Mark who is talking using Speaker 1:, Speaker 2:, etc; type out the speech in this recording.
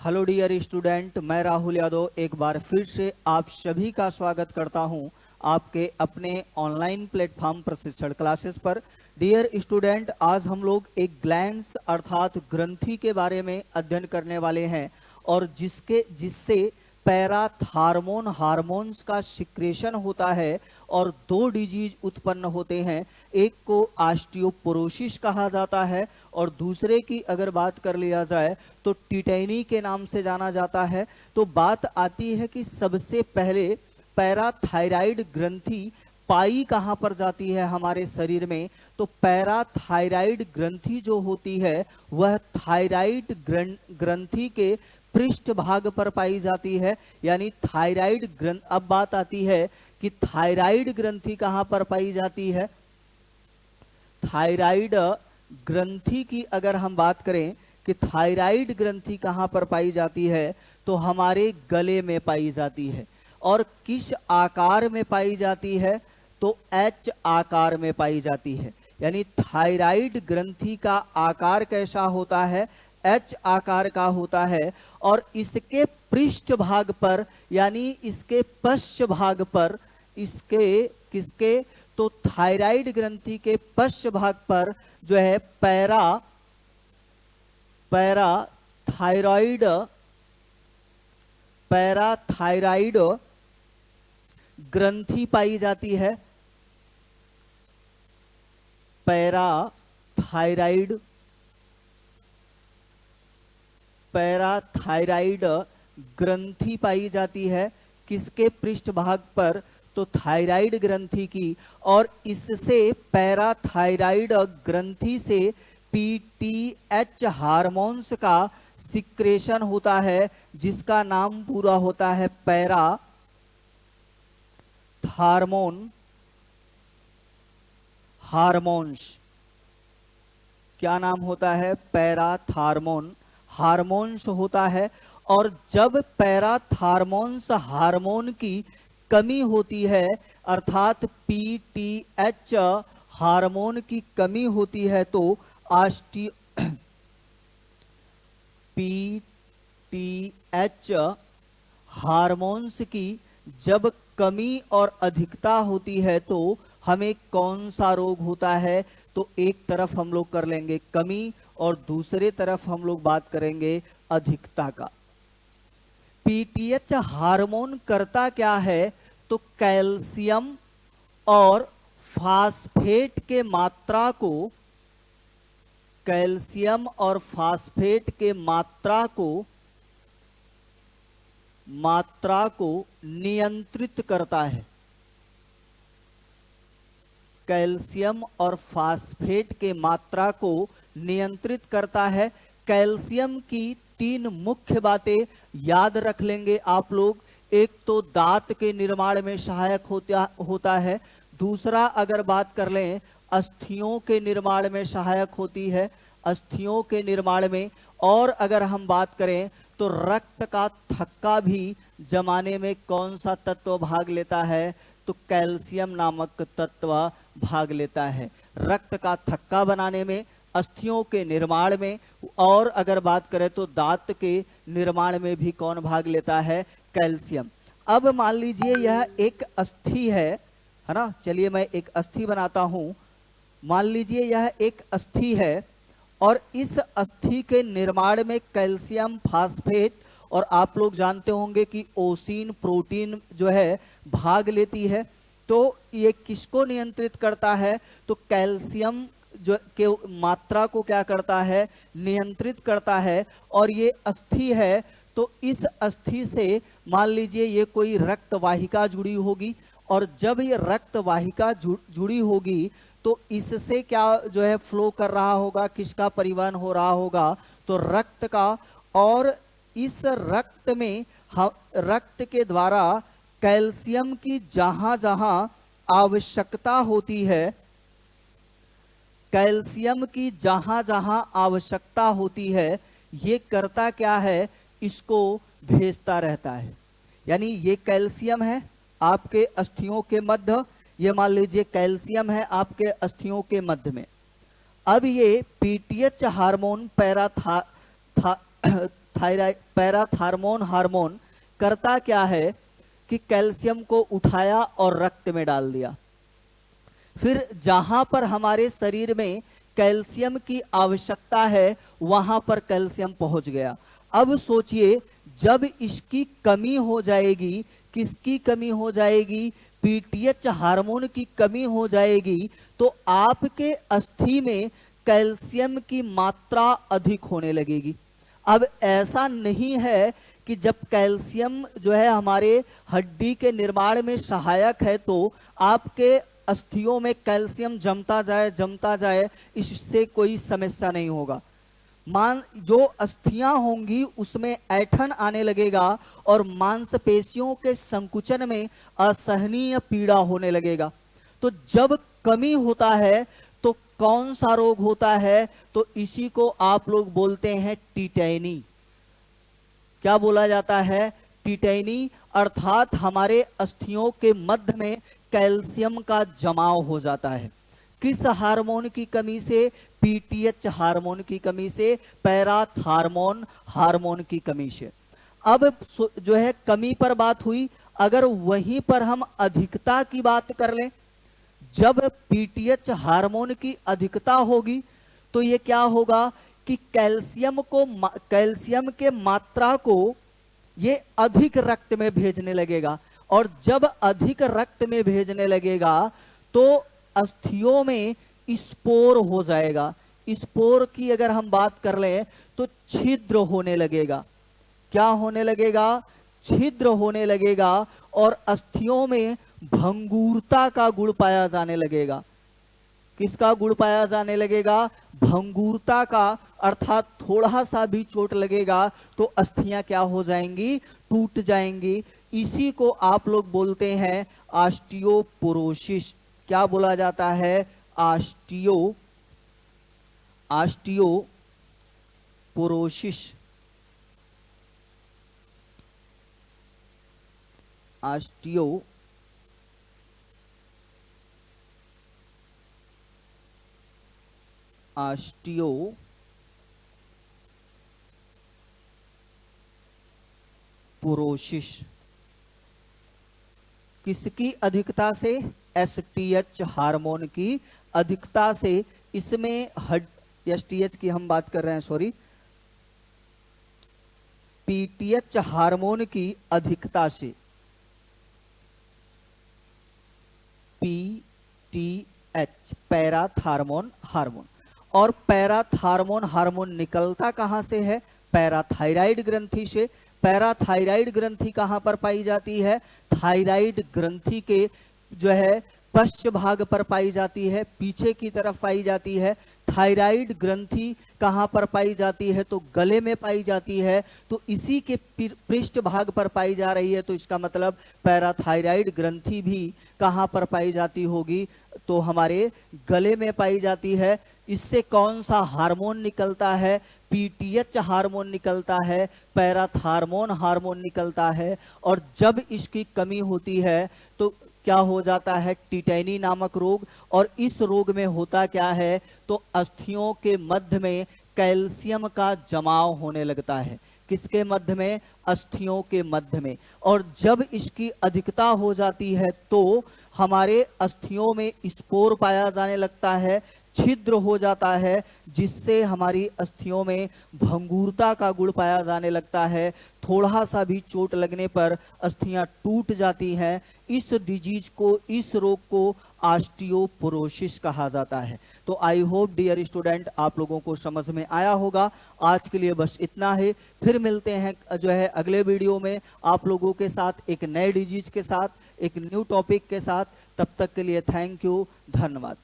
Speaker 1: Hello dear student, मैं राहुल यादव एक बार फिर से आप सभी का स्वागत करता हूं आपके अपने ऑनलाइन प्लेटफॉर्म प्रशिक्षण क्लासेस पर। डियर स्टूडेंट, आज हम लोग एक ग्लैंड्स अर्थात ग्रंथि के बारे में अध्ययन करने वाले हैं और जिससे पैराथार्मोन हार्मोन्स का सिक्रेशन होता है और दो डिजीज उत्पन्न होते हैं। एक को ऑस्टियोपोरोसिस कहा जाता है और दूसरे की अगर बात कर लिया जाए तो टिटेनी के नाम से जाना जाता है। तो बात आती है कि सबसे पहले पैराथायराइड ग्रंथि पाई कहाँ पर जाती है हमारे शरीर में। तो पैराथायराइड ग्रंथि जो होती है वह थायराइड ग्रंथि के पृष्ठ भाग पर पाई जाती है, यानी थायराइड ग्रंथ। अब बात आती है कि थायराइड ग्रंथि कहां पर पाई जाती है। थायराइड ग्रंथि की अगर हम बात करें कि थायराइड ग्रंथि कहां पर पाई जाती है तो हमारे गले में पाई जाती है। और किस आकार में पाई जाती है तो एच आकार में पाई जाती है। यानी थायराइड ग्रंथि का आकार कैसा होता है, एच आकार का होता है। और इसके पृष्ठ भाग पर यानी इसके पश्च भाग पर इसके किसके तो थायराइड ग्रंथि के पश्च भाग पर जो है पैराथायराइड ग्रंथि पाई जाती है। पैराथायराइड ग्रंथि पाई जाती है किसके पृष्ठ भाग पर तो थायराइड ग्रंथि की। और इससे पैराथायराइड ग्रंथि से पीटीएच हार्मोन्स का सिक्रेशन होता है जिसका नाम पूरा होता है पैराथार्मोन हार्मोन्स। क्या नाम होता है, पैराथार्मोन हार्मोन्स होता है। और जब पैराथार्मोन्स हार्मोन की कमी होती है अर्थात पीटीएच हार्मोन की कमी होती है तो पीटीएच हार्मोन्स की जब कमी और अधिकता होती है तो हमें कौन सा रोग होता है। तो एक तरफ हम लोग कर लेंगे कमी और दूसरे तरफ हम लोग बात करेंगे अधिकता का। पीटीएच हार्मोन करता क्या है तो कैल्शियम और फास्फेट के मात्रा को नियंत्रित करता है। कैल्शियम और फास्फेट के मात्रा को नियंत्रित करता है। कैल्शियम की तीन मुख्य बातें याद रख लेंगे आप लोग। एक तो दांत के निर्माण में सहायक होता है। दूसरा अगर बात कर लें अस्थियों के निर्माण में सहायक होती है, अस्थियों के निर्माण में। और अगर हम बात करें तो रक्त का थक्का भी जमाने में कौन सा तत्व भाग लेता है तो कैल्शियम नामक तत्व भाग लेता है रक्त का थक्का बनाने में, अस्थियों के निर्माण में। और अगर बात करें तो दांत के निर्माण में भी कौन भाग लेता है, कैल्शियम। अब मान लीजिए यह एक अस्थि है ना। चलिए मैं एक अस्थि बनाता हूं। मान लीजिए यह एक अस्थि है और इस अस्थि के निर्माण में कैल्शियम फास्फेट और आप लोग जानते होंगे कि ओसिन प्रोटीन जो है भाग लेती है। तो ये किसको नियंत्रित करता है तो कैल्शियम जो के मात्रा को क्या करता है, नियंत्रित करता है। और ये अस्थि है तो इस अस्थि से मान लीजिए ये कोई रक्त वाहिका जुड़ी होगी और जब ये रक्त वाहिका जुड़ी होगी तो इससे क्या जो है फ्लो कर रहा होगा, किसका परिवहन हो रहा होगा तो रक्त का। और इस रक्त में रक्त के द्वारा कैल्शियम की जहां जहां आवश्यकता होती है, कैल्शियम की जहां जहां आवश्यकता होती है ये करता क्या है, इसको भेजता रहता है। यानी ये कैल्शियम है आपके अस्थियों के मध्य, ये मान लीजिए कैल्शियम है आपके अस्थियों के मध्य में। अब ये पीटीएच हार्मोन पैराथार्मोन हार्मोन करता क्या है कि कैल्शियम को उठाया और रक्त में डाल दिया। फिर जहां पर हमारे शरीर में कैल्शियम की आवश्यकता है वहां पर कैल्शियम पहुंच गया। अब सोचिए जब इसकी कमी हो जाएगी, किसकी कमी हो जाएगी, पीटीएच हार्मोन की कमी हो जाएगी, तो आपके अस्थि में कैल्शियम की मात्रा अधिक होने लगेगी। अब ऐसा नहीं है कि जब कैल्शियम जो है हमारे हड्डी के निर्माण में सहायक है तो आपके अस्थियों में कैल्शियम जमता जाए, इससे कोई समस्या नहीं होगा। जो अस्थियां होंगी उसमें ऐठन आने लगेगा और मांसपेशियों के संकुचन में असहनीय पीड़ा होने लगेगा। तो जब कमी होता है तो कौन सा रोग होता है, तो इसी को आप लोग बोलते हैं टिटैनी। क्या बोला जाता है, टिटैनी, अर्थात हमारे अस्थियों के मध्य में कैल्शियम का जमाव हो जाता है। किस हार्मोन की कमी से, पीटीएच हार्मोन की कमी से, पैराथार्मोन हार्मोन की कमी से। अब जो है कमी पर बात हुई, अगर वहीं पर हम अधिकता की बात कर लें, जब पीटीएच हार्मोन की अधिकता होगी तो ये क्या होगा कि कैल्शियम के मात्रा को ये अधिक रक्त में भेजने लगेगा, और जब अधिक रक्त में भेजने लगेगा तो अस्थियों में स्पोर हो जाएगा। स्पोर की अगर हम बात कर लें तो छिद्र होने लगेगा। क्या होने लगेगा, छिद्र होने लगेगा, और अस्थियों में भंगुरता का गुण पाया जाने लगेगा। किसका गुण पाया जाने लगेगा, भंगुरता का, अर्थात थोड़ा सा भी चोट लगेगा तो अस्थियां क्या हो जाएंगी, टूट जाएंगी। इसी को आप लोग बोलते हैं ऑस्टियोपोरोसिस। क्या बोला जाता है, ऑस्टियोपोरोसिस। ऑस्टियोपोरोसिस किसकी अधिकता से, एसटीएच हार्मोन की अधिकता से। इसमें एसटीएच की हम बात कर रहे हैं, सॉरी, पीटीएच हार्मोन की अधिकता से, पीटीएच पैराथार्मोन हार्मोन। और पैराथार्मोन हार्मोन निकलता कहां से है, पैराथायराइड ग्रंथि से। पैराथायराइड ग्रंथि कहां पर पाई जाती है, थायराइड ग्रंथि के जो है पश्च भाग पर पाई जाती है, पीछे की तरफ पाई जाती है। थायराइड ग्रंथि कहां पर पाई जाती है, तो गले में पाई जाती है, तो इसी के पृष्ठ भाग पर पाई जा रही है, तो इसका मतलब पैराथायराइड ग्रंथि भी कहां पर पाई जाती होगी, तो हमारे गले में पाई जाती है। इससे कौन सा हार्मोन निकलता है, पीटीएच हार्मोन निकलता है, पैराथार्मोन हार्मोन निकलता है। और जब इसकी कमी होती है तो क्या हो जाता है, टिटैनी नामक रोग। और इस रोग में होता क्या है, तो अस्थियों के मध्य में कैल्शियम का जमाव होने लगता है। किसके मध्य में, अस्थियों के मध्य में। और जब इसकी अधिकता हो जाती है तो हमारे अस्थियों में स्पोर पाया जाने लगता है, छिद्र हो जाता है, जिससे हमारी अस्थियों में भंगुरता का गुण पाया जाने लगता है। थोड़ा सा भी चोट लगने पर अस्थियां टूट जाती हैं। इस डिजीज को, इस रोग को ऑस्टियोपोरोसिस कहा जाता है। तो आई होप डियर स्टूडेंट आप लोगों को समझ में आया होगा। आज के लिए बस इतना है, फिर मिलते हैं जो है अगले वीडियो में आप लोगों के साथ एक नए डिजीज के साथ, एक न्यू टॉपिक के साथ। तब तक के लिए थैंक यू, धन्यवाद।